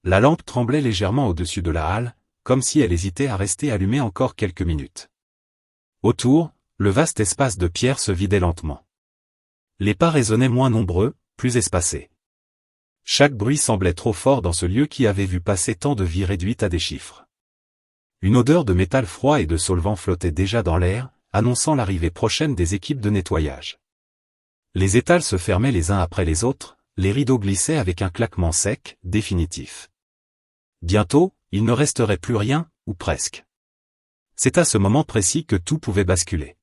La lampe tremblait légèrement au-dessus de la halle, comme si elle hésitait à rester allumée encore quelques minutes. Autour, le vaste espace de pierre se vidait lentement. Les pas résonnaient moins nombreux, plus espacés. Chaque bruit semblait trop fort dans ce lieu qui avait vu passer tant de vies réduites à des chiffres. Une odeur de métal froid et de solvant flottait déjà dans l'air, annonçant l'arrivée prochaine des équipes de nettoyage. Les étals se fermaient les uns après les autres, les rideaux glissaient avec un claquement sec, définitif. Bientôt, il ne resterait plus rien, ou presque. C'est à ce moment précis que tout pouvait basculer.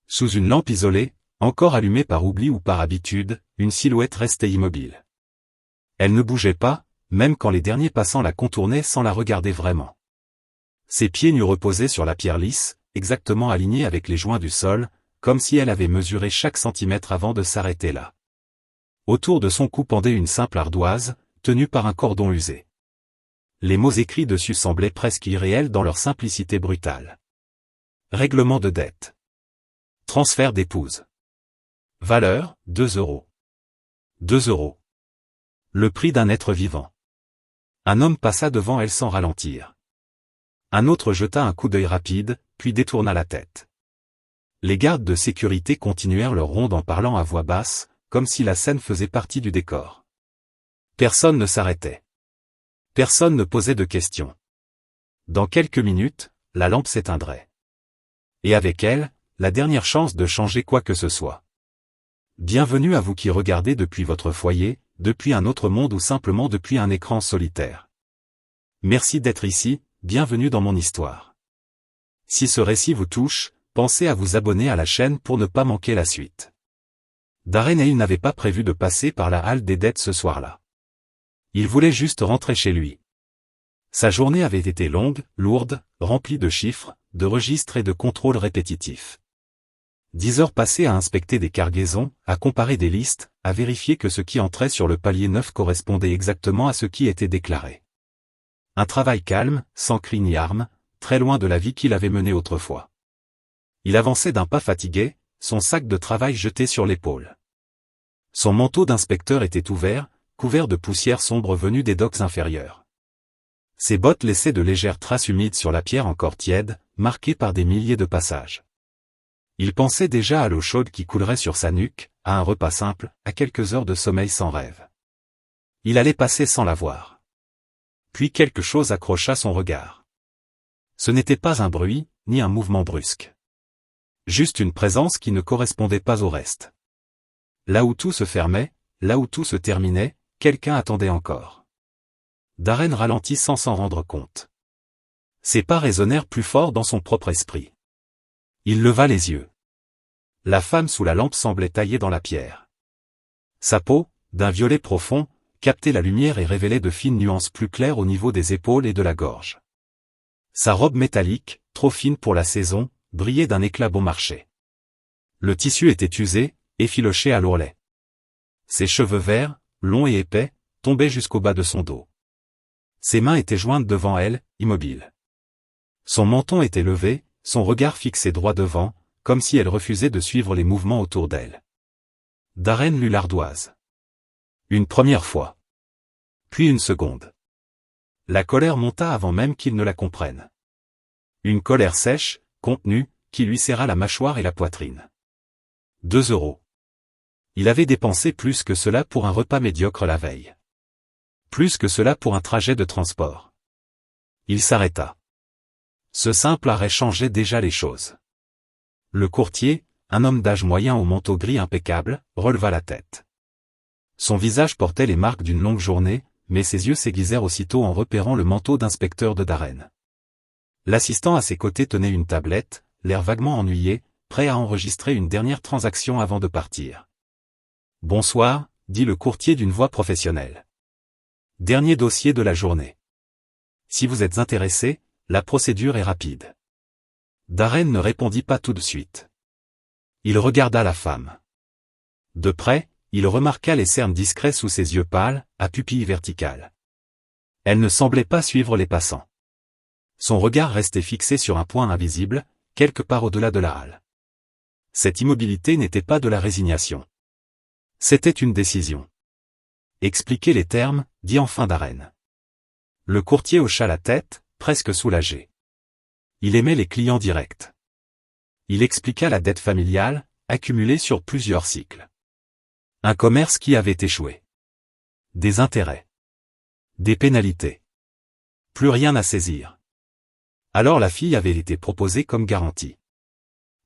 Sous une lampe isolée, encore allumée par oubli ou par habitude, une silhouette restait immobile. Elle ne bougeait pas, même quand les derniers passants la contournaient sans la regarder vraiment. Ses pieds nus reposaient sur la pierre lisse, exactement alignés avec les joints du sol, comme si elle avait mesuré chaque centimètre avant de s'arrêter là. Autour de son cou pendait une simple ardoise, tenue par un cordon usé. Les mots écrits dessus semblaient presque irréels dans leur simplicité brutale. Règlement de dette. Transfert d'épouse. Valeur, 2 €. 2 €. Le prix d'un être vivant. Un homme passa devant elle sans ralentir. Un autre jeta un coup d'œil rapide, puis détourna la tête. Les gardes de sécurité continuèrent leur ronde en parlant à voix basse, comme si la scène faisait partie du décor. Personne ne s'arrêtait. Personne ne posait de questions. Dans quelques minutes, la lampe s'éteindrait. Et avec elle, la dernière chance de changer quoi que ce soit. Bienvenue à vous qui regardez depuis votre foyer, depuis un autre monde ou simplement depuis un écran solitaire. Merci d'être ici, bienvenue dans mon histoire. Si ce récit vous touche, pensez à vous abonner à la chaîne pour ne pas manquer la suite. Darren Hill n'avait pas prévu de passer par la halle des dettes ce soir-là. Il voulait juste rentrer chez lui. Sa journée avait été longue, lourde, remplie de chiffres, de registres et de contrôles répétitifs. 10 heures passées à inspecter des cargaisons, à comparer des listes, à vérifier que ce qui entrait sur le palier 9 correspondait exactement à ce qui était déclaré. Un travail calme, sans cri ni armes, très loin de la vie qu'il avait menée autrefois. Il avançait d'un pas fatigué, son sac de travail jeté sur l'épaule. Son manteau d'inspecteur était ouvert, couvert de poussière sombre venue des docks inférieurs. Ses bottes laissaient de légères traces humides sur la pierre encore tiède, marquée par des milliers de passages. Il pensait déjà à l'eau chaude qui coulerait sur sa nuque, à un repas simple, à quelques heures de sommeil sans rêve. Il allait passer sans la voir. Puis quelque chose accrocha son regard. Ce n'était pas un bruit, ni un mouvement brusque. Juste une présence qui ne correspondait pas au reste. Là où tout se fermait, là où tout se terminait, quelqu'un attendait encore. Darren ralentit sans s'en rendre compte. Ses pas résonnèrent plus fort dans son propre esprit. Il leva les yeux. La femme sous la lampe semblait taillée dans la pierre. Sa peau, d'un violet profond, captait la lumière et révélait de fines nuances plus claires au niveau des épaules et de la gorge. Sa robe métallique, trop fine pour la saison, brillait d'un éclat bon marché. Le tissu était usé, effiloché à l'ourlet. Ses cheveux verts, longs et épais, tombaient jusqu'au bas de son dos. Ses mains étaient jointes devant elle, immobiles. Son menton était levé, son regard fixé droit devant, comme si elle refusait de suivre les mouvements autour d'elle. Darren lut l'ardoise. Une première fois. Puis une seconde. La colère monta avant même qu'il ne la comprenne. Une colère sèche, contenue, qui lui serra la mâchoire et la poitrine. 2 €. Il avait dépensé plus que cela pour un repas médiocre la veille. Plus que cela pour un trajet de transport. Il s'arrêta. Ce simple arrêt changeait déjà les choses. Le courtier, un homme d'âge moyen au manteau gris impeccable, releva la tête. Son visage portait les marques d'une longue journée, mais ses yeux s'aiguisèrent aussitôt en repérant le manteau d'inspecteur de Darren. L'assistant à ses côtés tenait une tablette, l'air vaguement ennuyé, prêt à enregistrer une dernière transaction avant de partir. « Bonsoir », dit le courtier d'une voix professionnelle. « Dernier dossier de la journée. Si vous êtes intéressé, la procédure est rapide. » Darren ne répondit pas tout de suite. Il regarda la femme. De près, il remarqua les cernes discrets sous ses yeux pâles, à pupilles verticales. Elle ne semblait pas suivre les passants. Son regard restait fixé sur un point invisible, quelque part au-delà de la halle. Cette immobilité n'était pas de la résignation. C'était une décision. Expliquez les termes, dit enfin Darren. Le courtier hocha la tête, presque soulagé. Il aimait les clients directs. Il expliqua la dette familiale, accumulée sur plusieurs cycles. Un commerce qui avait échoué. Des intérêts. Des pénalités. Plus rien à saisir. Alors la fille avait été proposée comme garantie.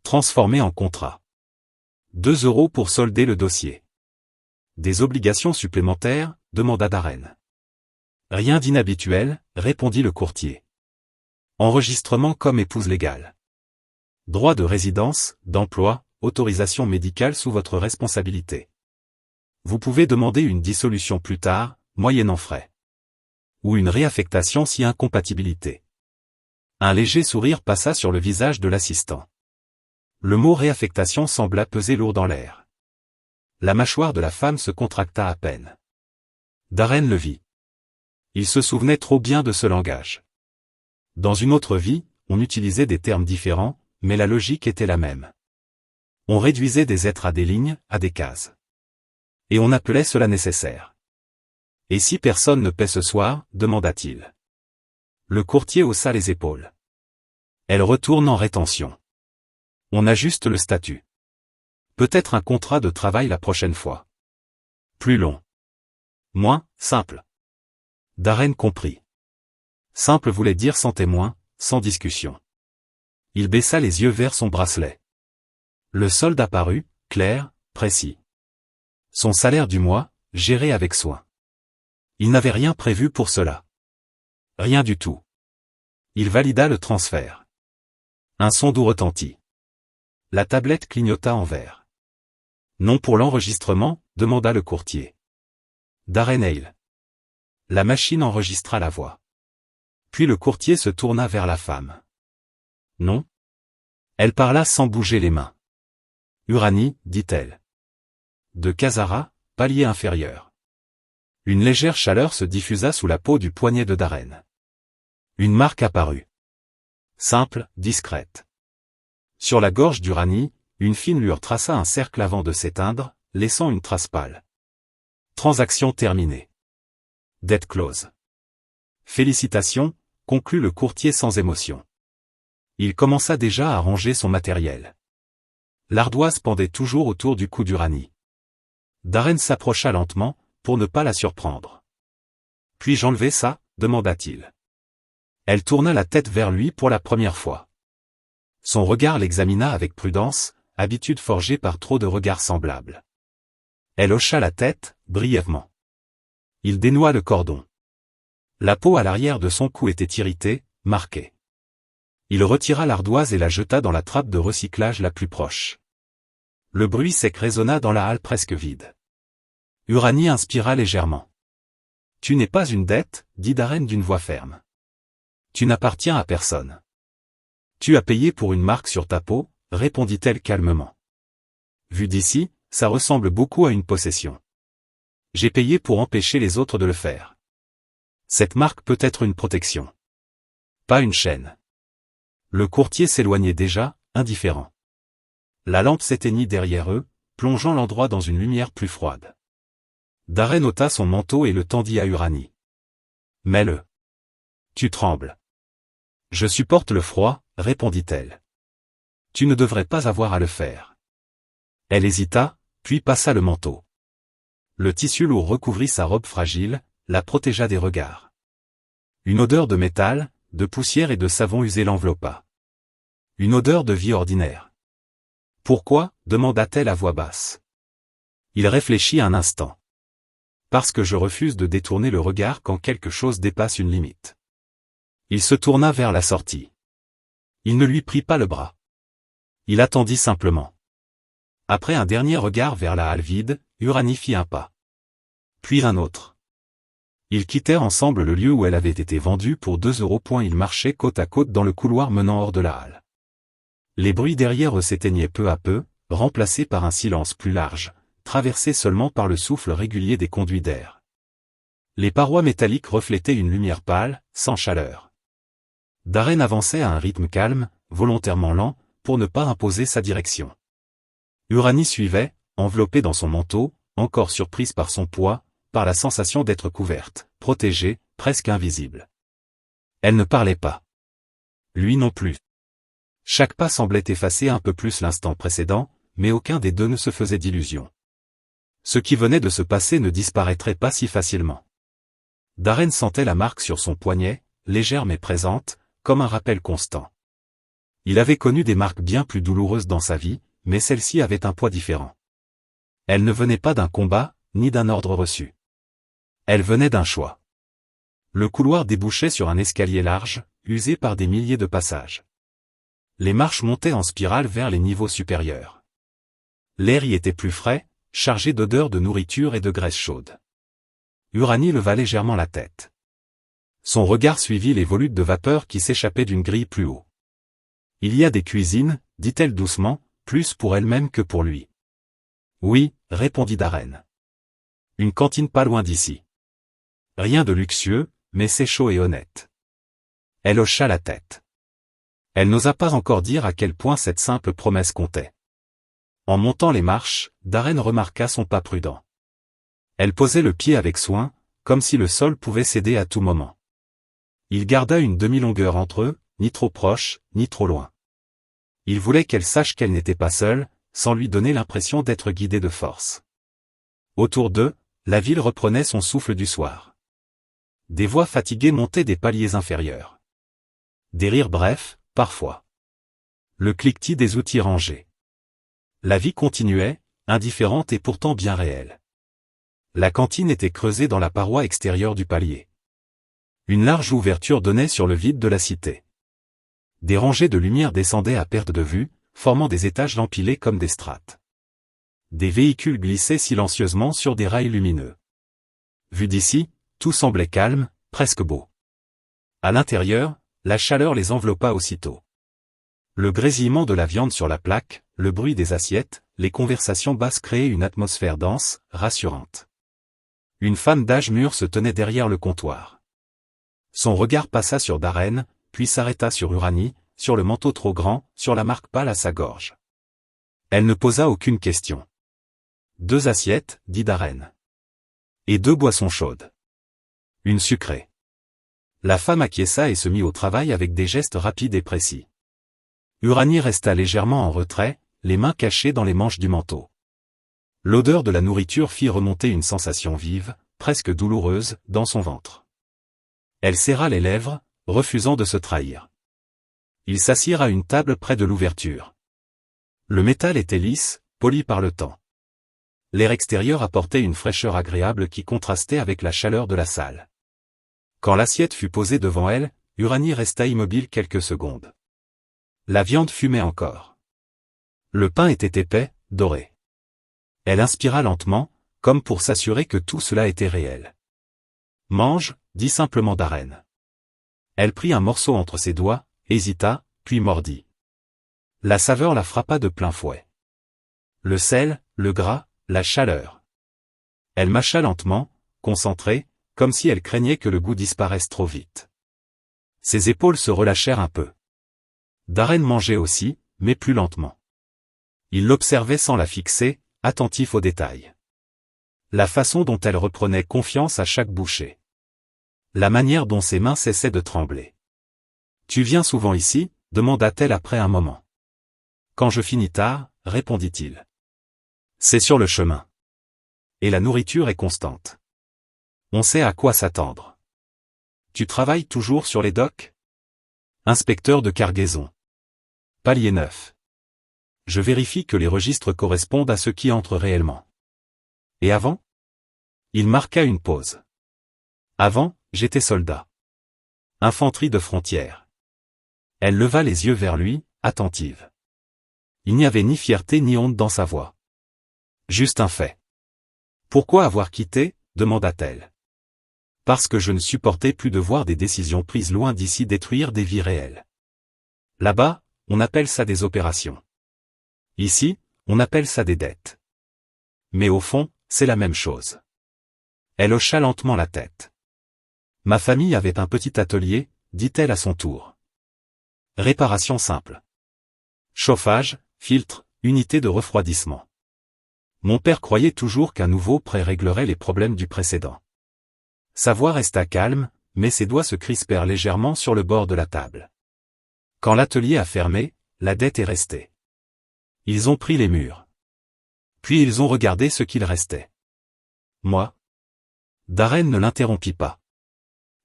Transformée en contrat. 2 € pour solder le dossier. Des obligations supplémentaires, demanda Darren. Rien d'inhabituel, répondit le courtier. Enregistrement comme épouse légale. Droit de résidence, d'emploi, autorisation médicale sous votre responsabilité. Vous pouvez demander une dissolution plus tard, moyennant frais. Ou une réaffectation si incompatibilité. Un léger sourire passa sur le visage de l'assistant. Le mot réaffectation sembla peser lourd dans l'air. La mâchoire de la femme se contracta à peine. Darren le vit. Il se souvenait trop bien de ce langage. Dans une autre vie, on utilisait des termes différents, mais la logique était la même. On réduisait des êtres à des lignes, à des cases. Et on appelait cela nécessaire. Et si personne ne paie ce soir, demanda-t-il. Le courtier haussa les épaules. Elle retourne en rétention. On ajuste le statut. Peut-être un contrat de travail la prochaine fois. Plus long. Moins simple. Darren comprit. Simple voulait dire sans témoin, sans discussion. Il baissa les yeux vers son bracelet. Le solde apparut, clair, précis. Son salaire du mois, géré avec soin. Il n'avait rien prévu pour cela. Rien du tout. Il valida le transfert. Un son doux retentit. La tablette clignota en vert. Non pour l'enregistrement, demanda le courtier. Darren Hale. La machine enregistra la voix. Puis le courtier se tourna vers la femme. Non. Elle parla sans bouger les mains. Uranie, dit-elle. De Casara, palier inférieur. Une légère chaleur se diffusa sous la peau du poignet de Darren. Une marque apparut. Simple, discrète. Sur la gorge d'Uranie, une fine lueur traça un cercle avant de s'éteindre, laissant une trace pâle. Transaction terminée. Dette close. Félicitations, conclut le courtier sans émotion. Il commença déjà à ranger son matériel. L'ardoise pendait toujours autour du cou d'Uranie. Darren s'approcha lentement, pour ne pas la surprendre. Puis-je enlever ça, demanda-t-il. Elle tourna la tête vers lui pour la première fois. Son regard l'examina avec prudence, habitude forgée par trop de regards semblables. Elle hocha la tête, brièvement. Il dénoua le cordon. La peau à l'arrière de son cou était irritée, marquée. Il retira l'ardoise et la jeta dans la trappe de recyclage la plus proche. Le bruit sec résonna dans la halle presque vide. Uranie inspira légèrement. « Tu n'es pas une dette, dit Darren d'une voix ferme. Tu n'appartiens à personne. Tu as payé pour une marque sur ta peau, répondit-elle calmement. Vu d'ici, ça ressemble beaucoup à une possession. J'ai payé pour empêcher les autres de le faire. Cette marque peut être une protection. Pas une chaîne. Le courtier s'éloignait déjà, indifférent. La lampe s'éteignit derrière eux, plongeant l'endroit dans une lumière plus froide. Darren ôta son manteau et le tendit à Uranie. Mets-le. Tu trembles. Je supporte le froid, répondit-elle. Tu ne devrais pas avoir à le faire. Elle hésita, puis passa le manteau. Le tissu lourd recouvrit sa robe fragile, la protégea des regards. Une odeur de métal, de poussière et de savon usé l'enveloppa. Une odeur de vie ordinaire. Pourquoi, demanda-t-elle à voix basse. Il réfléchit un instant. Parce que je refuse de détourner le regard quand quelque chose dépasse une limite. Il se tourna vers la sortie. Il ne lui prit pas le bras. Il attendit simplement. Après un dernier regard vers la halle vide, Uranie fit un pas. Puis un autre. Ils quittèrent ensemble le lieu où elle avait été vendue pour 2 €. Ils marchaient côte à côte dans le couloir menant hors de la halle. Les bruits derrière eux s'éteignaient peu à peu, remplacés par un silence plus large, traversé seulement par le souffle régulier des conduits d'air. Les parois métalliques reflétaient une lumière pâle, sans chaleur. Darren avançait à un rythme calme, volontairement lent, pour ne pas imposer sa direction. Uranie suivait, enveloppée dans son manteau, encore surprise par son poids, par la sensation d'être couverte, protégée, presque invisible. Elle ne parlait pas. Lui non plus. Chaque pas semblait effacer un peu plus l'instant précédent, mais aucun des deux ne se faisait d'illusions. Ce qui venait de se passer ne disparaîtrait pas si facilement. Darren sentait la marque sur son poignet, légère mais présente, comme un rappel constant. Il avait connu des marques bien plus douloureuses dans sa vie, mais celle-ci avait un poids différent. Elle ne venait pas d'un combat, ni d'un ordre reçu. Elle venait d'un choix. Le couloir débouchait sur un escalier large, usé par des milliers de passages. Les marches montaient en spirale vers les niveaux supérieurs. L'air y était plus frais, chargé d'odeurs de nourriture et de graisse chaude. Uranie leva légèrement la tête. Son regard suivit les volutes de vapeur qui s'échappaient d'une grille plus haut. Il y a des cuisines, dit-elle doucement, plus pour elle-même que pour lui. Oui, répondit Darren. Une cantine pas loin d'ici. Rien de luxueux, mais c'est chaud et honnête. Elle hocha la tête. Elle n'osa pas encore dire à quel point cette simple promesse comptait. En montant les marches, Darren remarqua son pas prudent. Elle posait le pied avec soin, comme si le sol pouvait céder à tout moment. Il garda une demi-longueur entre eux, ni trop proche, ni trop loin. Il voulait qu'elle sache qu'elle n'était pas seule, sans lui donner l'impression d'être guidée de force. Autour d'eux, la ville reprenait son souffle du soir. Des voix fatiguées montaient des paliers inférieurs. Des rires brefs, parfois. Le cliquetis des outils rangés. La vie continuait, indifférente et pourtant bien réelle. La cantine était creusée dans la paroi extérieure du palier. Une large ouverture donnait sur le vide de la cité. Des rangées de lumière descendaient à perte de vue, formant des étages empilés comme des strates. Des véhicules glissaient silencieusement sur des rails lumineux. Vu d'ici, tout semblait calme, presque beau. À l'intérieur, la chaleur les enveloppa aussitôt. Le grésillement de la viande sur la plaque, le bruit des assiettes, les conversations basses créaient une atmosphère dense, rassurante. Une femme d'âge mûr se tenait derrière le comptoir. Son regard passa sur Darren, puis s'arrêta sur Uranie, sur le manteau trop grand, sur la marque pâle à sa gorge. Elle ne posa aucune question. 2 assiettes, dit Darren. Et 2 boissons chaudes. Une sucrée. La femme acquiesça et se mit au travail avec des gestes rapides et précis. Uranie resta légèrement en retrait, les mains cachées dans les manches du manteau. L'odeur de la nourriture fit remonter une sensation vive, presque douloureuse, dans son ventre. Elle serra les lèvres, refusant de se trahir. Ils s'assirent à une table près de l'ouverture. Le métal était lisse, poli par le temps. L'air extérieur apportait une fraîcheur agréable qui contrastait avec la chaleur de la salle. Quand l'assiette fut posée devant elle, Uranie resta immobile quelques secondes. La viande fumait encore. Le pain était épais, doré. Elle inspira lentement, comme pour s'assurer que tout cela était réel. « Mange », dit simplement Darren. Elle prit un morceau entre ses doigts, hésita, puis mordit. La saveur la frappa de plein fouet. Le sel, le gras, la chaleur. Elle mâcha lentement, concentrée, comme si elle craignait que le goût disparaisse trop vite. Ses épaules se relâchèrent un peu. Darren mangeait aussi, mais plus lentement. Il l'observait sans la fixer, attentif aux détails. La façon dont elle reprenait confiance à chaque bouchée. La manière dont ses mains cessaient de trembler. « Tu viens souvent ici ?» demanda-t-elle après un moment. « Quand je finis tard » répondit-il. « C'est sur le chemin. Et la nourriture est constante. On sait à quoi s'attendre. Tu travailles toujours sur les docks ? Inspecteur de cargaison. Palier 9. Je vérifie que les registres correspondent à ce qui entre réellement. Et avant ? Il marqua une pause. Avant, j'étais soldat. Infanterie de frontière. Elle leva les yeux vers lui, attentive. Il n'y avait ni fierté ni honte dans sa voix. Juste un fait. Pourquoi avoir quitté ? demanda-t-elle. Parce que je ne supportais plus de voir des décisions prises loin d'ici détruire des vies réelles. Là-bas, on appelle ça des opérations. Ici, on appelle ça des dettes. Mais au fond, c'est la même chose. Elle hocha lentement la tête. Ma famille avait un petit atelier, dit-elle à son tour. Réparation simple. Chauffage, filtre, unité de refroidissement. Mon père croyait toujours qu'un nouveau prêt réglerait les problèmes du précédent. Sa voix resta calme, mais ses doigts se crispèrent légèrement sur le bord de la table. Quand l'atelier a fermé, la dette est restée. Ils ont pris les murs. Puis ils ont regardé ce qu'il restait. Moi? Darren ne l'interrompit pas.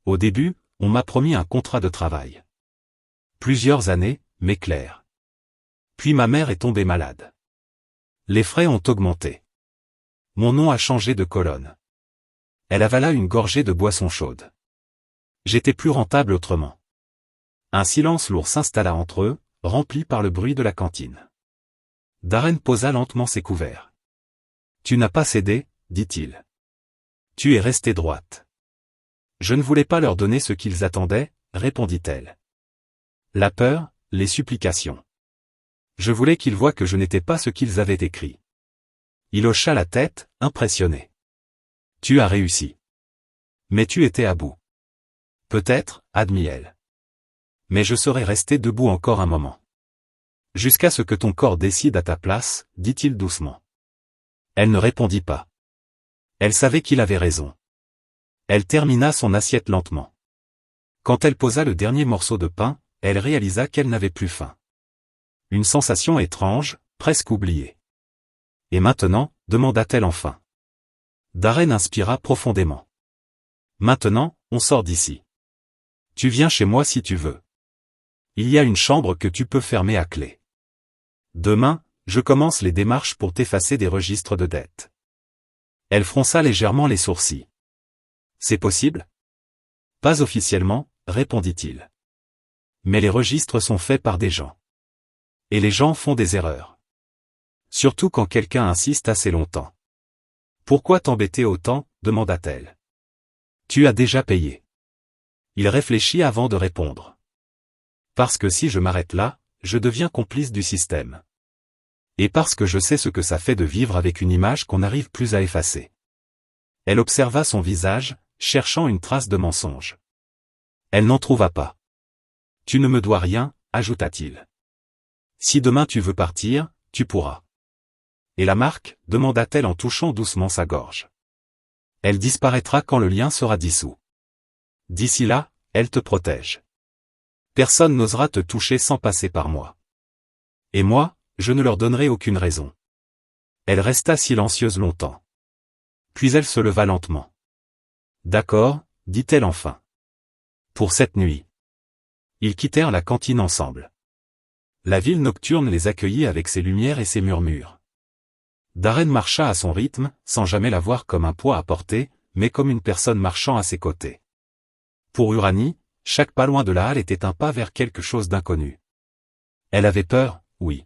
Au début, on m'a promis un contrat de travail. Plusieurs années, mais clair. Puis ma mère est tombée malade. Les frais ont augmenté. Mon nom a changé de colonne. Elle avala une gorgée de boisson chaude. J'étais plus rentable autrement. Un silence lourd s'installa entre eux, rempli par le bruit de la cantine. Darren posa lentement ses couverts. Tu n'as pas cédé, dit-il. Tu es restée droite. Je ne voulais pas leur donner ce qu'ils attendaient, répondit-elle. La peur, les supplications. Je voulais qu'ils voient que je n'étais pas ce qu'ils avaient écrit. Il hocha la tête, impressionné. Tu as réussi. Mais tu étais à bout. Peut-être, admit-elle. Mais je serais resté debout encore un moment. Jusqu'à ce que ton corps décide à ta place, dit-il doucement. Elle ne répondit pas. Elle savait qu'il avait raison. Elle termina son assiette lentement. Quand elle posa le dernier morceau de pain, elle réalisa qu'elle n'avait plus faim. Une sensation étrange, presque oubliée. Et maintenant, demanda-t-elle enfin. Darren inspira profondément. Maintenant, on sort d'ici. Tu viens chez moi si tu veux. Il y a une chambre que tu peux fermer à clé. Demain, je commence les démarches pour t'effacer des registres de dettes. Elle fronça légèrement les sourcils. C'est possible? Pas officiellement, répondit-il. Mais les registres sont faits par des gens. Et les gens font des erreurs. Surtout quand quelqu'un insiste assez longtemps. Pourquoi t'embêter autant, demanda-t-elle. Tu as déjà payé. Il réfléchit avant de répondre. Parce que si je m'arrête là, je deviens complice du système. Et parce que je sais ce que ça fait de vivre avec une image qu'on n'arrive plus à effacer. Elle observa son visage, cherchant une trace de mensonge. Elle n'en trouva pas. Tu ne me dois rien, ajouta-t-il. Si demain tu veux partir, tu pourras. Et la marque, demanda-t-elle en touchant doucement sa gorge. Elle disparaîtra quand le lien sera dissous. D'ici là, elle te protège. Personne n'osera te toucher sans passer par moi. Et moi, je ne leur donnerai aucune raison. Elle resta silencieuse longtemps. Puis elle se leva lentement. D'accord, dit-elle enfin. Pour cette nuit. Ils quittèrent la cantine ensemble. La ville nocturne les accueillit avec ses lumières et ses murmures. Darren marcha à son rythme, sans jamais la voir comme un poids à porter, mais comme une personne marchant à ses côtés. Pour Uranie, chaque pas loin de la halle était un pas vers quelque chose d'inconnu. Elle avait peur, oui.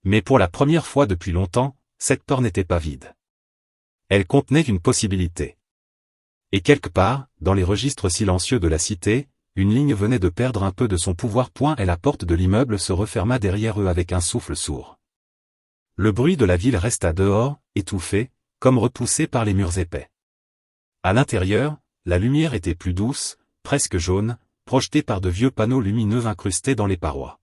Mais pour la première fois depuis longtemps, cette peur n'était pas vide. Elle contenait une possibilité. Et quelque part, dans les registres silencieux de la cité, une ligne venait de perdre un peu de son pouvoir. Et la porte de l'immeuble se referma derrière eux avec un souffle sourd. Le bruit de la ville resta dehors, étouffé, comme repoussé par les murs épais. À l'intérieur, la lumière était plus douce, presque jaune, projetée par de vieux panneaux lumineux incrustés dans les parois.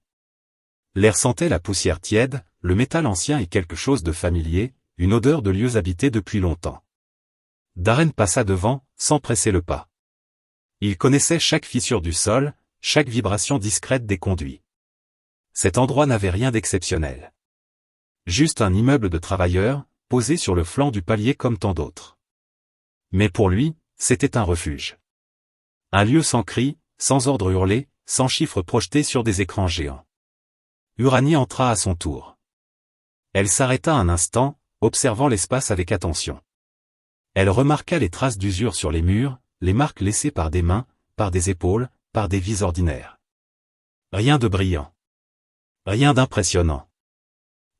L'air sentait la poussière tiède, le métal ancien et quelque chose de familier, une odeur de lieux habités depuis longtemps. Darren passa devant, sans presser le pas. Il connaissait chaque fissure du sol, chaque vibration discrète des conduits. Cet endroit n'avait rien d'exceptionnel. Juste un immeuble de travailleurs, posé sur le flanc du palier comme tant d'autres. Mais pour lui, c'était un refuge. Un lieu sans cri, sans ordre hurlé, sans chiffres projetés sur des écrans géants. Uranie entra à son tour. Elle s'arrêta un instant, observant l'espace avec attention. Elle remarqua les traces d'usure sur les murs, les marques laissées par des mains, par des épaules, par des vies ordinaires. Rien de brillant. Rien d'impressionnant.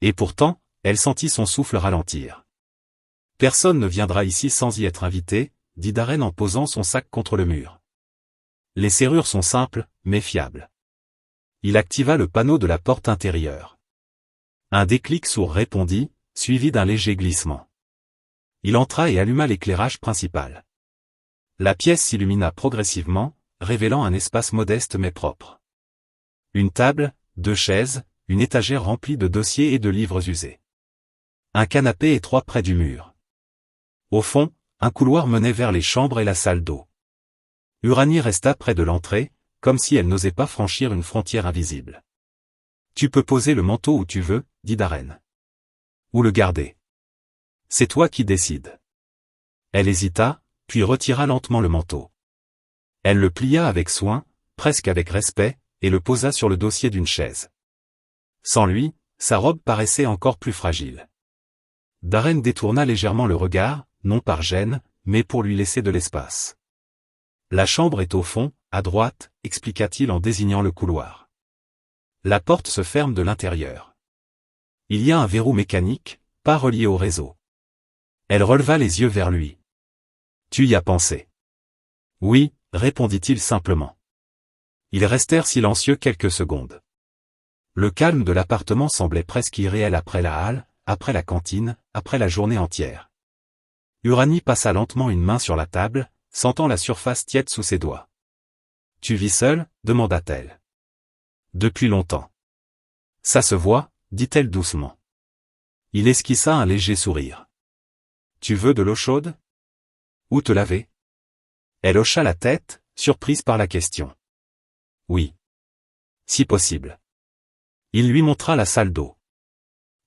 Et pourtant, elle sentit son souffle ralentir. Personne ne viendra ici sans y être invité, dit Darren en posant son sac contre le mur. Les serrures sont simples, mais fiables. Il activa le panneau de la porte intérieure. Un déclic sourd répondit, suivi d'un léger glissement. Il entra et alluma l'éclairage principal. La pièce s'illumina progressivement, révélant un espace modeste mais propre. Une table, 2 chaises, une étagère remplie de dossiers et de livres usés. Un canapé étroit près du mur. Au fond, un couloir menait vers les chambres et la salle d'eau. Uranie resta près de l'entrée, comme si elle n'osait pas franchir une frontière invisible. Tu peux poser le manteau où tu veux, dit Darren. Ou le garder. C'est toi qui décides. Elle hésita, puis retira lentement le manteau. Elle le plia avec soin, presque avec respect, et le posa sur le dossier d'une chaise. Sans lui, sa robe paraissait encore plus fragile. Darren détourna légèrement le regard, non par gêne, mais pour lui laisser de l'espace. La chambre est au fond, à droite, expliqua-t-il en désignant le couloir. La porte se ferme de l'intérieur. Il y a un verrou mécanique, pas relié au réseau. Elle releva les yeux vers lui. Tu y as pensé? Oui, répondit-il simplement. Ils restèrent silencieux quelques secondes. Le calme de l'appartement semblait presque irréel après la halle, après la cantine, après la journée entière. Uranie passa lentement une main sur la table, sentant la surface tiède sous ses doigts. « Tu vis seule ?» demanda-t-elle. « Depuis longtemps. »« Ça se voit » dit-elle doucement. Il esquissa un léger sourire. « Tu veux de l'eau chaude ? Où te laver ?» Elle hocha la tête, surprise par la question. « Oui. Si possible. » Il lui montra la salle d'eau.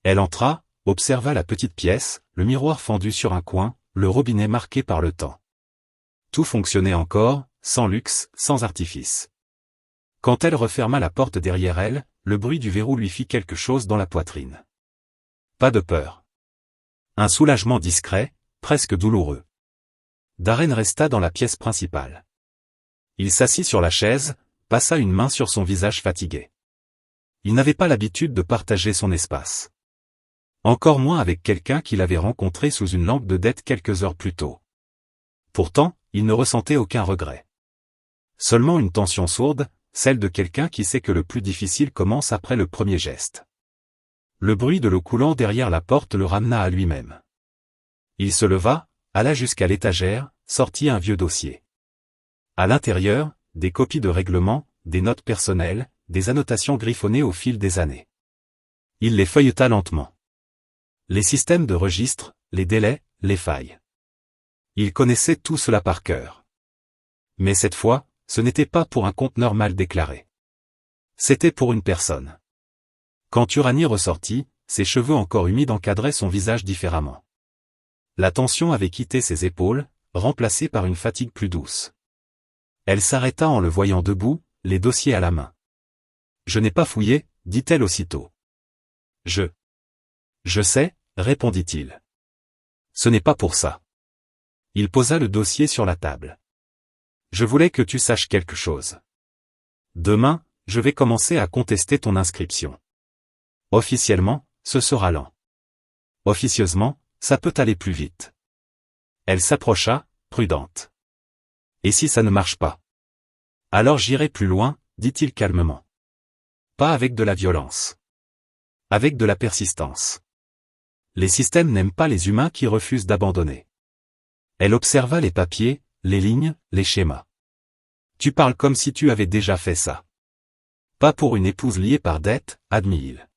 Elle entra, observa la petite pièce, le miroir fendu sur un coin, le robinet marqué par le temps. Tout fonctionnait encore, sans luxe, sans artifice. Quand elle referma la porte derrière elle, le bruit du verrou lui fit quelque chose dans la poitrine. Pas de peur. Un soulagement discret, presque douloureux. Darren resta dans la pièce principale. Il s'assit sur la chaise, passa une main sur son visage fatigué. Il n'avait pas l'habitude de partager son espace. Encore moins avec quelqu'un qu'il avait rencontré sous une lampe de dette quelques heures plus tôt. Pourtant, il ne ressentait aucun regret. Seulement une tension sourde, celle de quelqu'un qui sait que le plus difficile commence après le premier geste. Le bruit de l'eau coulant derrière la porte le ramena à lui-même. Il se leva, alla jusqu'à l'étagère, sortit un vieux dossier. À l'intérieur, des copies de règlements, des notes personnelles, des annotations griffonnées au fil des années. Il les feuilleta lentement. Les systèmes de registre, les délais, les failles. Il connaissait tout cela par cœur. Mais cette fois, ce n'était pas pour un conteneur mal déclaré. C'était pour une personne. Quand Uranie ressortit, ses cheveux encore humides encadraient son visage différemment. La tension avait quitté ses épaules, remplacée par une fatigue plus douce. Elle s'arrêta en le voyant debout, les dossiers à la main. « Je n'ai pas fouillé » dit-elle aussitôt. « Je sais » répondit-il. « Ce n'est pas pour ça. » Il posa le dossier sur la table. « Je voulais que tu saches quelque chose. Demain, je vais commencer à contester ton inscription. Officiellement, ce sera lent. Officieusement, ça peut aller plus vite. » Elle s'approcha, prudente. « Et si ça ne marche pas ? Alors j'irai plus loin, dit-il calmement. Pas avec de la violence. Avec de la persistance. Les systèmes n'aiment pas les humains qui refusent d'abandonner. » Elle observa les papiers, les lignes, les schémas. « Tu parles comme si tu avais déjà fait ça. Pas pour une épouse liée par dette, admit-il.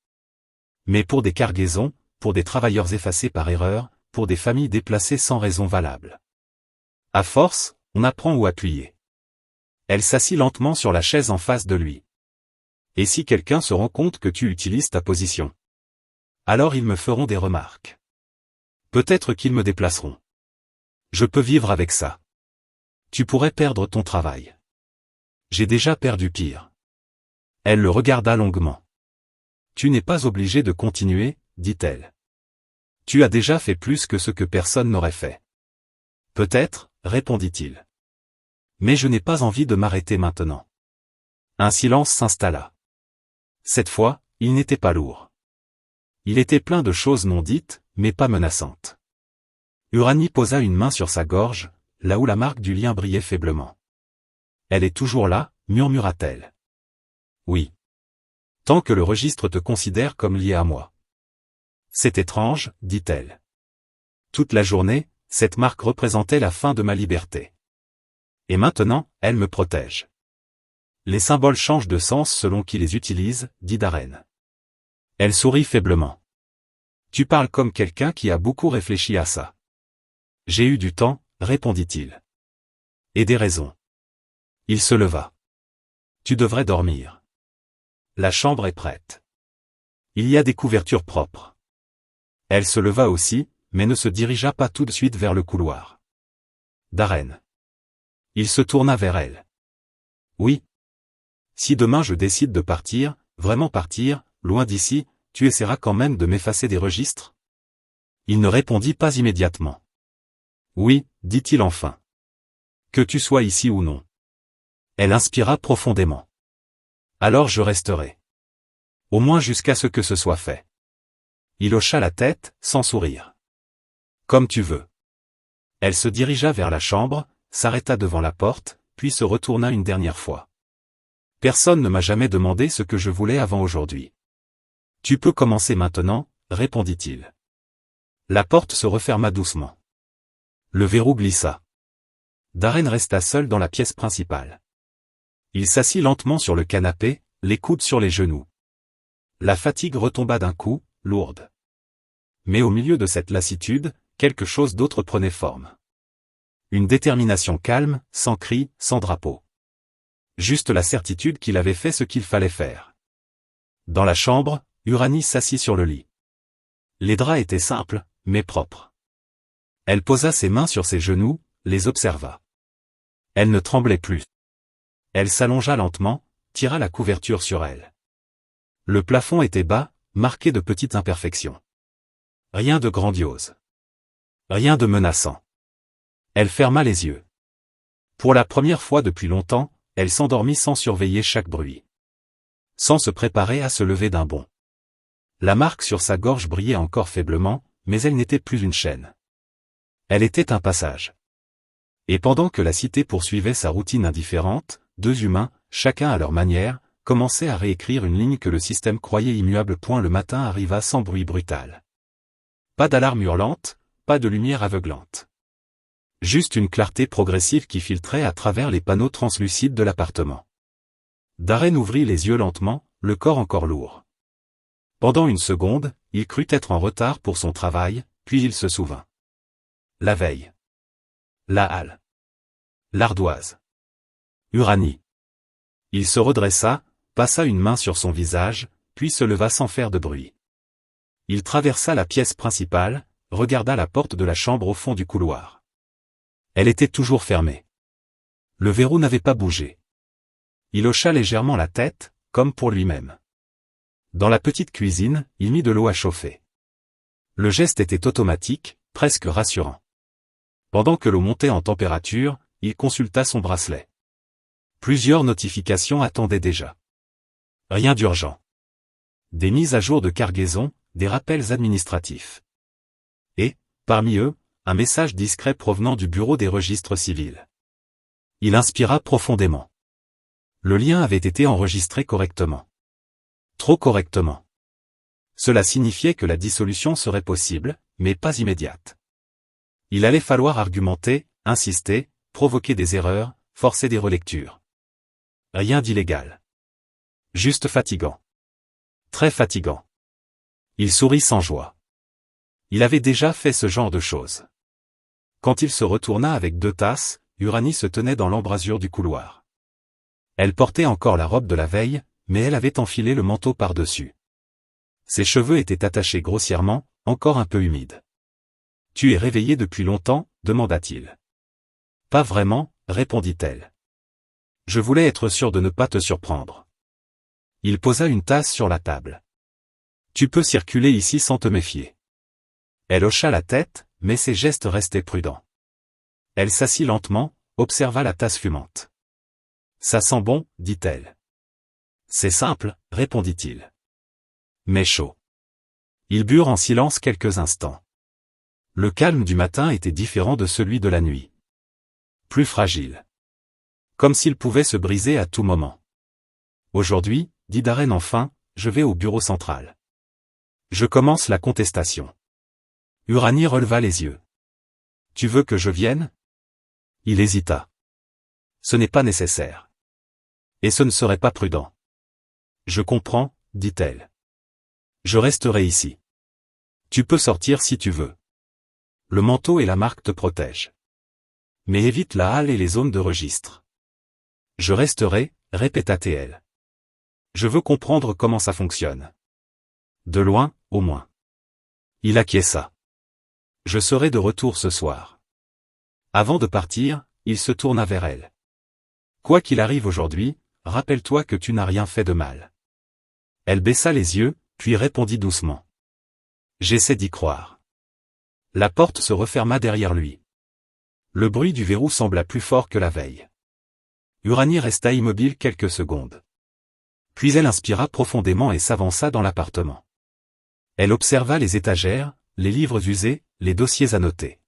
Mais pour des cargaisons, pour des travailleurs effacés par erreur, pour des familles déplacées sans raison valable. À force, on apprend où appuyer. » Elle s'assit lentement sur la chaise en face de lui. « Et si quelqu'un se rend compte que tu utilises ta position ? Alors ils me feront des remarques. Peut-être qu'ils me déplaceront. Je peux vivre avec ça. Tu pourrais perdre ton travail. J'ai déjà perdu pire. » Elle le regarda longuement. « Tu n'es pas obligé de continuer, dit-elle. Tu as déjà fait plus que ce que personne n'aurait fait. » Peut-être, répondit-il. Mais je n'ai pas envie de m'arrêter maintenant. Un silence s'installa. Cette fois, il n'était pas lourd. Il était plein de choses non dites, mais pas menaçantes. Uranie posa une main sur sa gorge, là où la marque du lien brillait faiblement. « Elle est toujours là » murmura-t-elle. « Oui. Tant que le registre te considère comme lié à moi. »« C'est étrange, » dit-elle. « Toute la journée, cette marque représentait la fin de ma liberté. Et maintenant, elle me protège. » « Les symboles changent de sens selon qui les utilise, » dit Darren. Elle sourit faiblement. « Tu parles comme quelqu'un qui a beaucoup réfléchi à ça. »« J'ai eu du temps, » répondit-il. « Et des raisons. Il se leva. Tu devrais dormir. La chambre est prête. Il y a des couvertures propres. Elle se leva aussi, mais ne se dirigea pas tout de suite vers le couloir. Darren. Il se tourna vers elle. Oui. Si demain je décide de partir, vraiment partir, loin d'ici, tu essaieras quand même de m'effacer des registres? Il ne répondit pas immédiatement. Oui, dit-il enfin. Que tu sois ici ou non. Elle inspira profondément. Alors je resterai. Au moins jusqu'à ce que ce soit fait. Il hocha la tête, sans sourire. Comme tu veux. Elle se dirigea vers la chambre, s'arrêta devant la porte, puis se retourna une dernière fois. Personne ne m'a jamais demandé ce que je voulais avant aujourd'hui. Tu peux commencer maintenant, répondit-il. La porte se referma doucement. Le verrou glissa. Darren resta seul dans la pièce principale. Il s'assit lentement sur le canapé, les coudes sur les genoux. La fatigue retomba d'un coup, lourde. Mais au milieu de cette lassitude, quelque chose d'autre prenait forme. Une détermination calme, sans cri, sans drapeau. Juste la certitude qu'il avait fait ce qu'il fallait faire. Dans la chambre, Uranie s'assit sur le lit. Les draps étaient simples, mais propres. Elle posa ses mains sur ses genoux, les observa. Elle ne tremblait plus. Elle s'allongea lentement, tira la couverture sur elle. Le plafond était bas, marqué de petites imperfections. Rien de grandiose. Rien de menaçant. Elle ferma les yeux. Pour la première fois depuis longtemps, elle s'endormit sans surveiller chaque bruit. Sans se préparer à se lever d'un bond. La marque sur sa gorge brillait encore faiblement, mais elle n'était plus une chaîne. Elle était un passage. Et pendant que la cité poursuivait sa routine indifférente, deux humains, chacun à leur manière, commençaient à réécrire une ligne que le système croyait immuable. Le matin arriva sans bruit brutal. Pas d'alarme hurlante, pas de lumière aveuglante. Juste une clarté progressive qui filtrait à travers les panneaux translucides de l'appartement. Darren ouvrit les yeux lentement, le corps encore lourd. Pendant une seconde, il crut être en retard pour son travail, puis il se souvint. La veille. La halle. L'ardoise. Uranie. Il se redressa, passa une main sur son visage, puis se leva sans faire de bruit. Il traversa la pièce principale, regarda la porte de la chambre au fond du couloir. Elle était toujours fermée. Le verrou n'avait pas bougé. Il hocha légèrement la tête, comme pour lui-même. Dans la petite cuisine, il mit de l'eau à chauffer. Le geste était automatique, presque rassurant. Pendant que l'eau montait en température, il consulta son bracelet. Plusieurs notifications attendaient déjà. Rien d'urgent. Des mises à jour de cargaison, des rappels administratifs. Et, parmi eux, un message discret provenant du bureau des registres civils. Il inspira profondément. Le lien avait été enregistré correctement. Trop correctement. Cela signifiait que la dissolution serait possible, mais pas immédiate. Il allait falloir argumenter, insister, provoquer des erreurs, forcer des relectures. Rien d'illégal. Juste fatigant. Très fatigant. Il sourit sans joie. Il avait déjà fait ce genre de choses. Quand il se retourna avec 2 tasses, Uranie se tenait dans l'embrasure du couloir. Elle portait encore la robe de la veille, mais elle avait enfilé le manteau par-dessus. Ses cheveux étaient attachés grossièrement, encore un peu humides. « Tu es réveillé depuis longtemps ?» demanda-t-il. « Pas vraiment, » répondit-elle. « Je voulais être sûr de ne pas te surprendre. » Il posa une tasse sur la table. « Tu peux circuler ici sans te méfier. » Elle hocha la tête, mais ses gestes restaient prudents. Elle s'assit lentement, observa la tasse fumante. « Ça sent bon, dit-elle. »« C'est simple, » répondit-il. « Mais chaud. » Ils burent en silence quelques instants. Le calme du matin était différent de celui de la nuit. Plus fragile. Comme s'il pouvait se briser à tout moment. « Aujourd'hui, » dit Darren enfin, « je vais au bureau central. Je commence la contestation. » Uranie releva les yeux. « Tu veux que je vienne ?» Il hésita. « Ce n'est pas nécessaire. Et ce ne serait pas prudent. »« Je comprends, » dit-elle. « Je resterai ici. Tu peux sortir si tu veux. Le manteau et la marque te protègent. Mais évite la halle et les zones de registre. Je resterai, répéta-t-elle. Je veux comprendre comment ça fonctionne. De loin, au moins. Il acquiesça. Je serai de retour ce soir. Avant de partir, il se tourna vers elle. Quoi qu'il arrive aujourd'hui, rappelle-toi que tu n'as rien fait de mal. Elle baissa les yeux, puis répondit doucement. J'essaie d'y croire. La porte se referma derrière lui. Le bruit du verrou sembla plus fort que la veille. Uranie resta immobile quelques secondes. Puis elle inspira profondément et s'avança dans l'appartement. Elle observa les étagères, les livres usés, les dossiers annotés.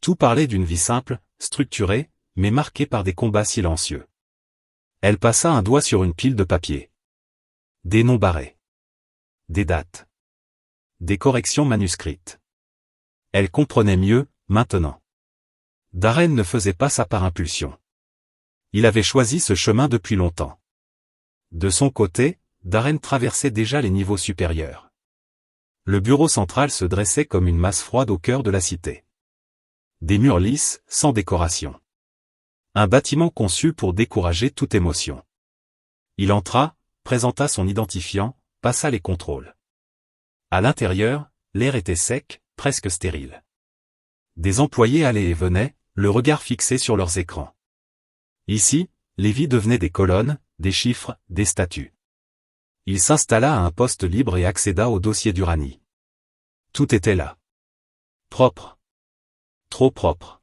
Tout parlait d'une vie simple, structurée, mais marquée par des combats silencieux. Elle passa un doigt sur une pile de papier. Des noms barrés. Des dates. Des corrections manuscrites. Elle comprenait mieux, maintenant. Darren ne faisait pas ça par impulsion. Il avait choisi ce chemin depuis longtemps. De son côté, Darren traversait déjà les niveaux supérieurs. Le bureau central se dressait comme une masse froide au cœur de la cité. Des murs lisses, sans décoration. Un bâtiment conçu pour décourager toute émotion. Il entra, présenta son identifiant, passa les contrôles. À l'intérieur, l'air était sec, presque stérile. Des employés allaient et venaient, le regard fixé sur leurs écrans. Ici, les vies devenaient des colonnes, des chiffres, des statuts. Il s'installa à un poste libre et accéda au dossier d'Uranie. Tout était là. Propre. Trop propre.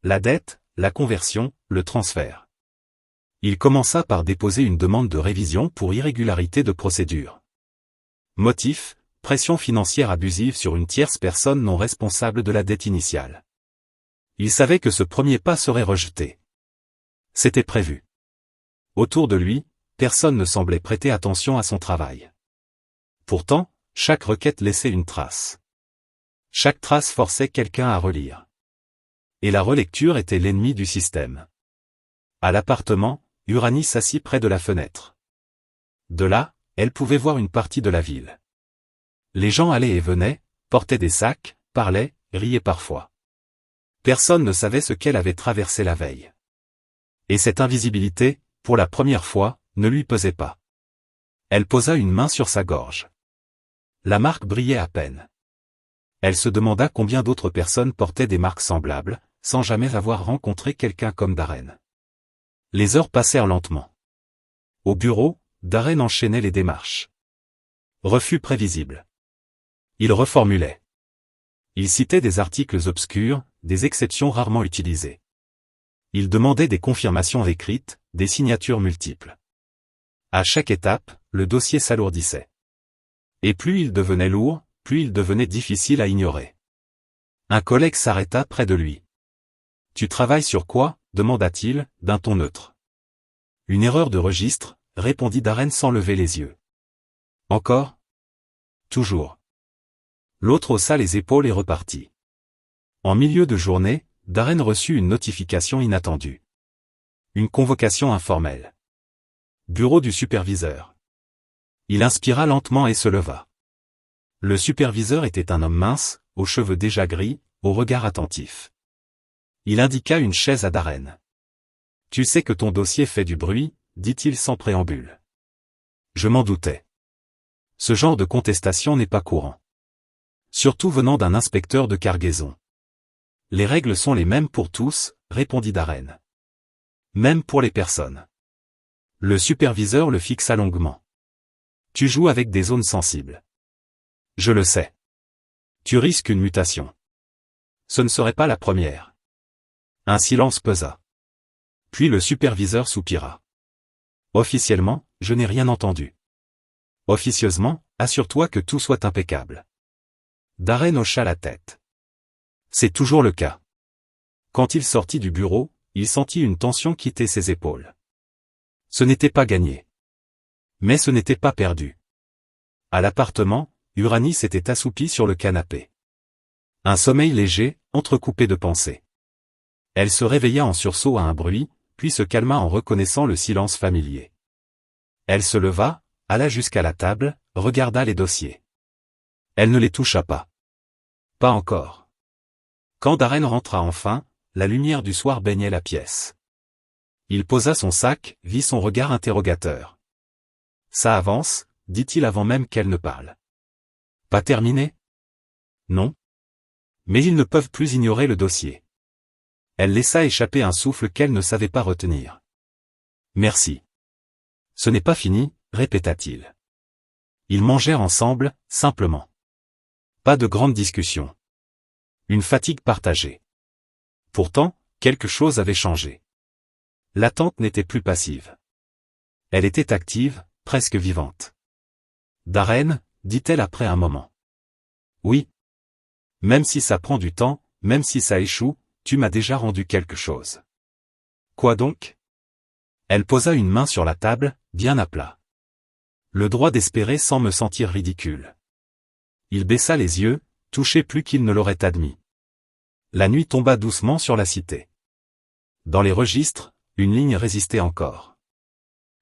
La dette, la conversion, le transfert. Il commença par déposer une demande de révision pour irrégularité de procédure. Motif, pression financière abusive sur une tierce personne non responsable de la dette initiale. Il savait que ce premier pas serait rejeté. C'était prévu. Autour de lui, personne ne semblait prêter attention à son travail. Pourtant, chaque requête laissait une trace. Chaque trace forçait quelqu'un à relire. Et la relecture était l'ennemi du système. À l'appartement, Uranie s'assit près de la fenêtre. De là, elle pouvait voir une partie de la ville. Les gens allaient et venaient, portaient des sacs, parlaient, riaient parfois. Personne ne savait ce qu'elle avait traversé la veille. Et cette invisibilité, pour la première fois, ne lui pesait pas. Elle posa une main sur sa gorge. La marque brillait à peine. Elle se demanda combien d'autres personnes portaient des marques semblables, sans jamais avoir rencontré quelqu'un comme Darren. Les heures passèrent lentement. Au bureau, Darren enchaînait les démarches. Refus prévisible. Il reformulait. Il citait des articles obscurs, des exceptions rarement utilisées. Il demandait des confirmations écrites, des signatures multiples. À chaque étape, le dossier s'alourdissait. Et plus il devenait lourd, plus il devenait difficile à ignorer. Un collègue s'arrêta près de lui. « Tu travailles sur quoi ?» demanda-t-il, d'un ton neutre. « Une erreur de registre », répondit Darren sans lever les yeux. « Encore ?»« Toujours. » L'autre haussa les épaules et repartit. En milieu de journée, Darren reçut une notification inattendue. Une convocation informelle. Bureau du superviseur. Il inspira lentement et se leva. Le superviseur était un homme mince, aux cheveux déjà gris, au regard attentif. Il indiqua une chaise à Darren. « Tu sais que ton dossier fait du bruit », dit-il sans préambule. Je m'en doutais. Ce genre de contestation n'est pas courant. Surtout venant d'un inspecteur de cargaison. Les règles sont les mêmes pour tous, répondit Darren. Même pour les personnes. Le superviseur le fixa longuement. Tu joues avec des zones sensibles. Je le sais. Tu risques une mutation. Ce ne serait pas la première. Un silence pesa. Puis le superviseur soupira. Officiellement, je n'ai rien entendu. Officieusement, assure-toi que tout soit impeccable. Darren hocha la tête. C'est toujours le cas. Quand il sortit du bureau, il sentit une tension quitter ses épaules. Ce n'était pas gagné. Mais ce n'était pas perdu. À l'appartement, Uranie s'était assoupie sur le canapé. Un sommeil léger, entrecoupé de pensées. Elle se réveilla en sursaut à un bruit, puis se calma en reconnaissant le silence familier. Elle se leva, alla jusqu'à la table, regarda les dossiers. Elle ne les toucha pas. Pas encore. Quand Darren rentra enfin, la lumière du soir baignait la pièce. Il posa son sac, vit son regard interrogateur. Ça avance, dit-il avant même qu'elle ne parle. Pas terminé? Non. Mais ils ne peuvent plus ignorer le dossier. Elle laissa échapper un souffle qu'elle ne savait pas retenir. Merci. Ce n'est pas fini, répéta-t-il. Ils mangèrent ensemble, simplement. Pas de grande discussion. Une fatigue partagée. Pourtant, quelque chose avait changé. L'attente n'était plus passive. Elle était active, presque vivante. Darren, dit-elle après un moment. Oui. Même si ça prend du temps, même si ça échoue, tu m'as déjà rendu quelque chose. Quoi donc? Elle posa une main sur la table, bien à plat. Le droit d'espérer sans me sentir ridicule. Il baissa les yeux, touché plus qu'il ne l'aurait admis. La nuit tomba doucement sur la cité. Dans les registres, une ligne résistait encore.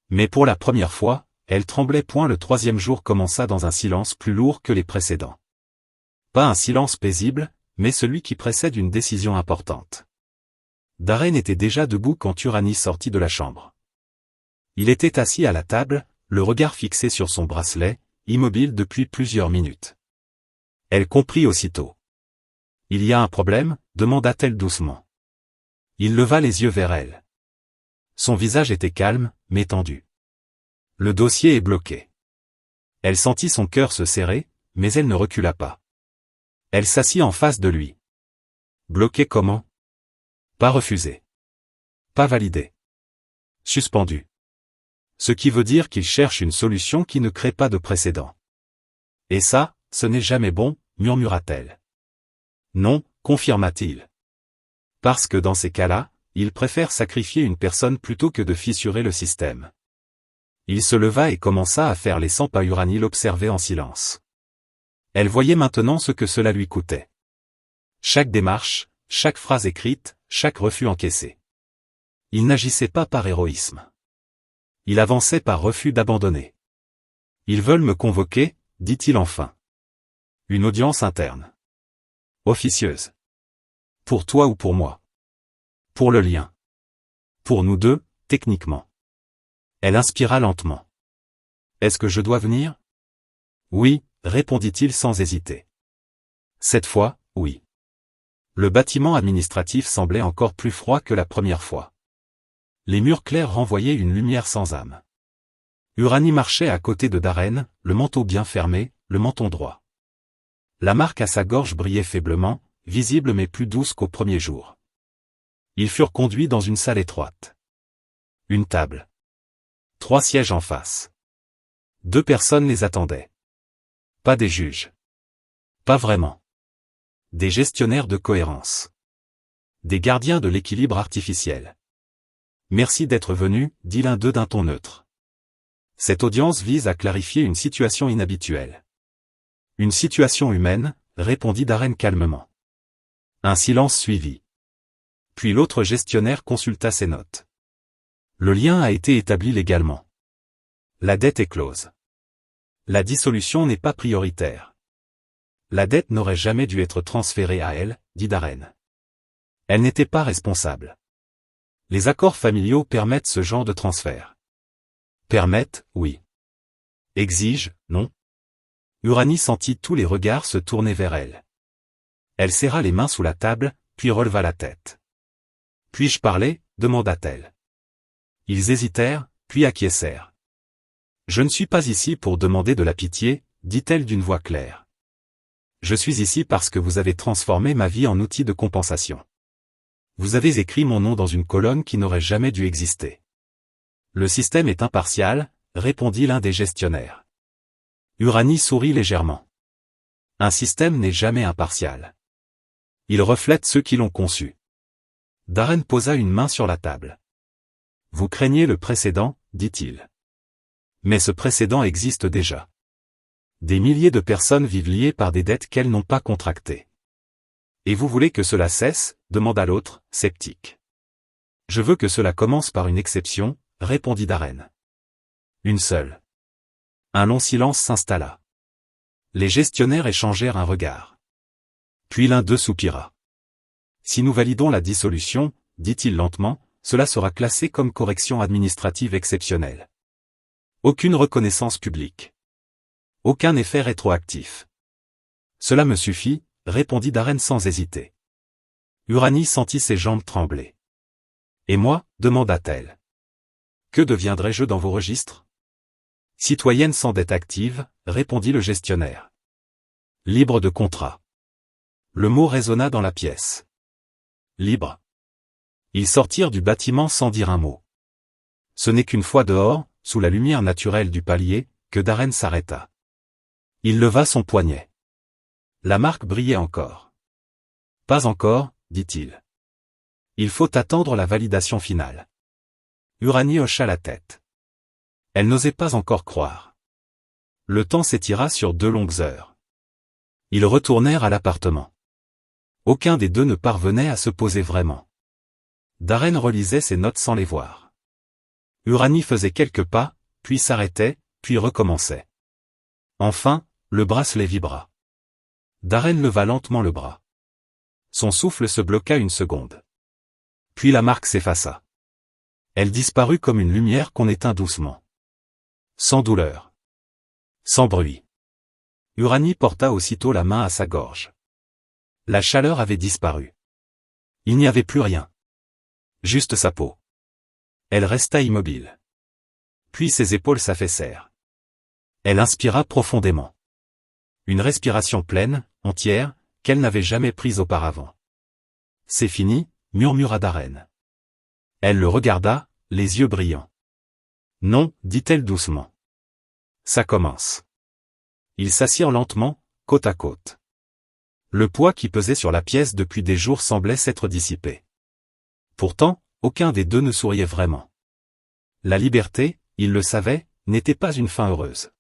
Mais pour la première fois, elle tremblait point. Le troisième jour commença dans un silence plus lourd que les précédents. Pas un silence paisible, mais celui qui précède une décision importante. Darren était déjà debout quand Uranie sortit de la chambre. Il était assis à la table, le regard fixé sur son bracelet, immobile depuis plusieurs minutes. Elle comprit aussitôt. « Il y a un problème ?» demanda-t-elle doucement. Il leva les yeux vers elle. Son visage était calme, mais tendu. Le dossier est bloqué. Elle sentit son cœur se serrer, mais elle ne recula pas. Elle s'assit en face de lui. Bloqué comment? Pas refusé. Pas validé. Suspendu. Ce qui veut dire qu'il cherche une solution qui ne crée pas de précédent. Et ça, ce n'est jamais bon, murmura-t-elle. Non, confirma-t-il. Parce que dans ces cas-là, il préfère sacrifier une personne plutôt que de fissurer le système. Il se leva et commença à faire les 100 pas. Uranie l'observait en silence. Elle voyait maintenant ce que cela lui coûtait. Chaque démarche, chaque phrase écrite, chaque refus encaissé. Il n'agissait pas par héroïsme. Il avançait par refus d'abandonner. Ils veulent me convoquer, dit-il enfin. Une audience interne. Officieuse. Pour toi ou pour moi? Pour le lien. Pour nous deux, techniquement. Elle inspira lentement. Est-ce que je dois venir? Oui, répondit-il sans hésiter. Cette fois, oui. Le bâtiment administratif semblait encore plus froid que la première fois. Les murs clairs renvoyaient une lumière sans âme. Uranie marchait à côté de Darren, le manteau bien fermé, le menton droit. La marque à sa gorge brillait faiblement, visible mais plus douce qu'au premier jour. Ils furent conduits dans une salle étroite. Une table. 3 sièges en face. 2 personnes les attendaient. Pas des juges. Pas vraiment. Des gestionnaires de cohérence. Des gardiens de l'équilibre artificiel. Merci d'être venu, dit l'un d'eux d'un ton neutre. Cette audience vise à clarifier une situation inhabituelle. Une situation humaine, répondit Darren calmement. Un silence suivit. Puis l'autre gestionnaire consulta ses notes. Le lien a été établi légalement. La dette est close. La dissolution n'est pas prioritaire. La dette n'aurait jamais dû être transférée à elle, dit Darren. Elle n'était pas responsable. Les accords familiaux permettent ce genre de transfert. Permettent, oui. Exigent, non. Uranie sentit tous les regards se tourner vers elle. Elle serra les mains sous la table, puis releva la tête. « Puis-je parler ?» demanda-t-elle. Ils hésitèrent, puis acquiescèrent. « Je ne suis pas ici pour demander de la pitié, » dit-elle d'une voix claire. « Je suis ici parce que vous avez transformé ma vie en outil de compensation. Vous avez écrit mon nom dans une colonne qui n'aurait jamais dû exister. » Le système est impartial, répondit l'un des gestionnaires. Uranie sourit légèrement. Un système n'est jamais impartial. Il reflète ceux qui l'ont conçu. Darren posa une main sur la table. Vous craignez le précédent, dit-il. Mais ce précédent existe déjà. Des milliers de personnes vivent liées par des dettes qu'elles n'ont pas contractées. Et vous voulez que cela cesse, demanda l'autre, sceptique. Je veux que cela commence par une exception, répondit Darren. Une seule. Un long silence s'installa. Les gestionnaires échangèrent un regard. Puis l'un d'eux soupira. Si nous validons la dissolution, dit-il lentement, cela sera classé comme correction administrative exceptionnelle. Aucune reconnaissance publique. Aucun effet rétroactif. Cela me suffit, répondit Darren sans hésiter. Uranie sentit ses jambes trembler. Et moi, demanda-t-elle. Que deviendrai-je dans vos registres? Citoyenne sans dette active, répondit le gestionnaire. Libre de contrat. Le mot résonna dans la pièce. Libre. Ils sortirent du bâtiment sans dire un mot. Ce n'est qu'une fois dehors, sous la lumière naturelle du palier, que Darren s'arrêta. Il leva son poignet. La marque brillait encore. Pas encore, dit-il. Il faut attendre la validation finale. Uranie hocha la tête. Elle n'osait pas encore croire. Le temps s'étira sur 2 longues heures. Ils retournèrent à l'appartement. Aucun des deux ne parvenait à se poser vraiment. Darren relisait ses notes sans les voir. Uranie faisait quelques pas, puis s'arrêtait, puis recommençait. Enfin, le bracelet vibra. Darren leva lentement le bras. Son souffle se bloqua une seconde. Puis la marque s'effaça. Elle disparut comme une lumière qu'on éteint doucement. Sans douleur. Sans bruit. Uranie porta aussitôt la main à sa gorge. La chaleur avait disparu. Il n'y avait plus rien. Juste sa peau. Elle resta immobile. Puis ses épaules s'affaissèrent. Elle inspira profondément. Une respiration pleine, entière, qu'elle n'avait jamais prise auparavant. C'est fini, murmura Darren. Elle le regarda, les yeux brillants. Non, dit-elle doucement. Ça commence. Ils s'assirent lentement, côte à côte. Le poids qui pesait sur la pièce depuis des jours semblait s'être dissipé. Pourtant, aucun des deux ne souriait vraiment. La liberté, il le savait, n'était pas une fin heureuse.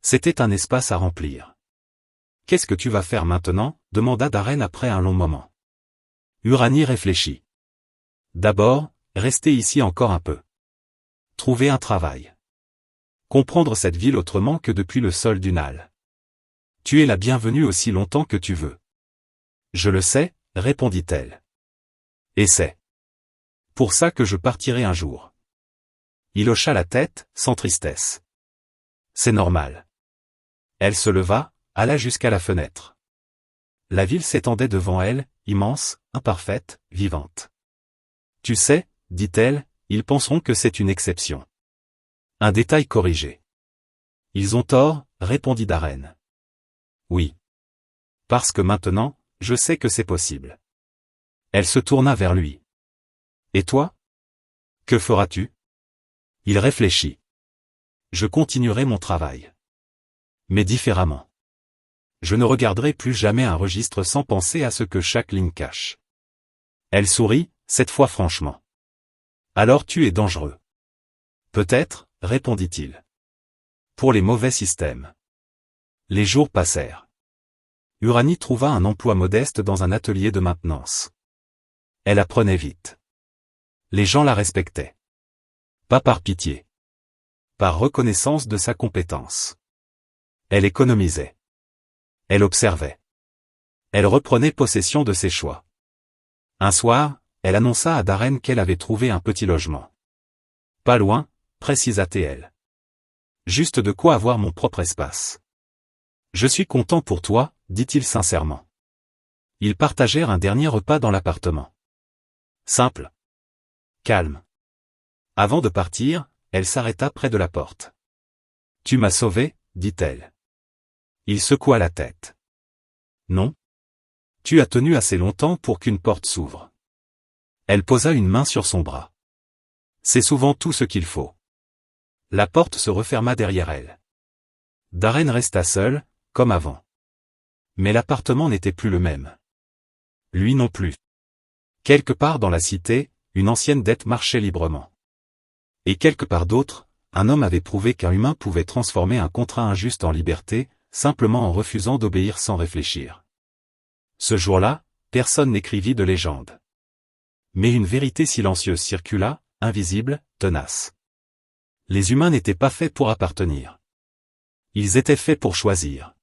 C'était un espace à remplir. « Qu'est-ce que tu vas faire maintenant » demanda Darren après un long moment. Uranie réfléchit. « D'abord, rester ici encore un peu. Trouver un travail. Comprendre cette ville autrement que depuis le sol d'une halle. Tu es la bienvenue aussi longtemps que tu veux. »« Je le sais, » répondit-elle. « Et c'est pour ça que je partirai un jour. » Il hocha la tête, sans tristesse. « C'est normal. » Elle se leva, alla jusqu'à la fenêtre. La ville s'étendait devant elle, immense, imparfaite, vivante. « Tu sais, » dit-elle, « ils penseront que c'est une exception. Un détail corrigé. »« Ils ont tort, » répondit Darren. « Oui. Parce que maintenant, je sais que c'est possible. » Elle se tourna vers lui. « Et toi? Que feras-tu? » Il réfléchit. « Je continuerai mon travail. Mais différemment. Je ne regarderai plus jamais un registre sans penser à ce que chaque ligne cache. » Elle sourit, cette fois franchement. « Alors tu es dangereux. »« Peut-être, » répondit-il. « Pour les mauvais systèmes. » Les jours passèrent. Uranie trouva un emploi modeste dans un atelier de maintenance. Elle apprenait vite. Les gens la respectaient. Pas par pitié. Par reconnaissance de sa compétence. Elle économisait. Elle observait. Elle reprenait possession de ses choix. Un soir, elle annonça à Darren qu'elle avait trouvé un petit logement. Pas loin, précisa-t-elle. Juste de quoi avoir mon propre espace. Je suis content pour toi, dit-il sincèrement. Ils partagèrent un dernier repas dans l'appartement. Simple. Calme. Avant de partir, elle s'arrêta près de la porte. Tu m'as sauvé, dit-elle. Il secoua la tête. Non. Tu as tenu assez longtemps pour qu'une porte s'ouvre. Elle posa une main sur son bras. C'est souvent tout ce qu'il faut. La porte se referma derrière elle. Darren resta seul, comme avant. Mais l'appartement n'était plus le même. Lui non plus. Quelque part dans la cité, une ancienne dette marchait librement. Et quelque part d'autre, un homme avait prouvé qu'un humain pouvait transformer un contrat injuste en liberté, simplement en refusant d'obéir sans réfléchir. Ce jour-là, personne n'écrivit de légende. Mais une vérité silencieuse circula, invisible, tenace. Les humains n'étaient pas faits pour appartenir. Ils étaient faits pour choisir.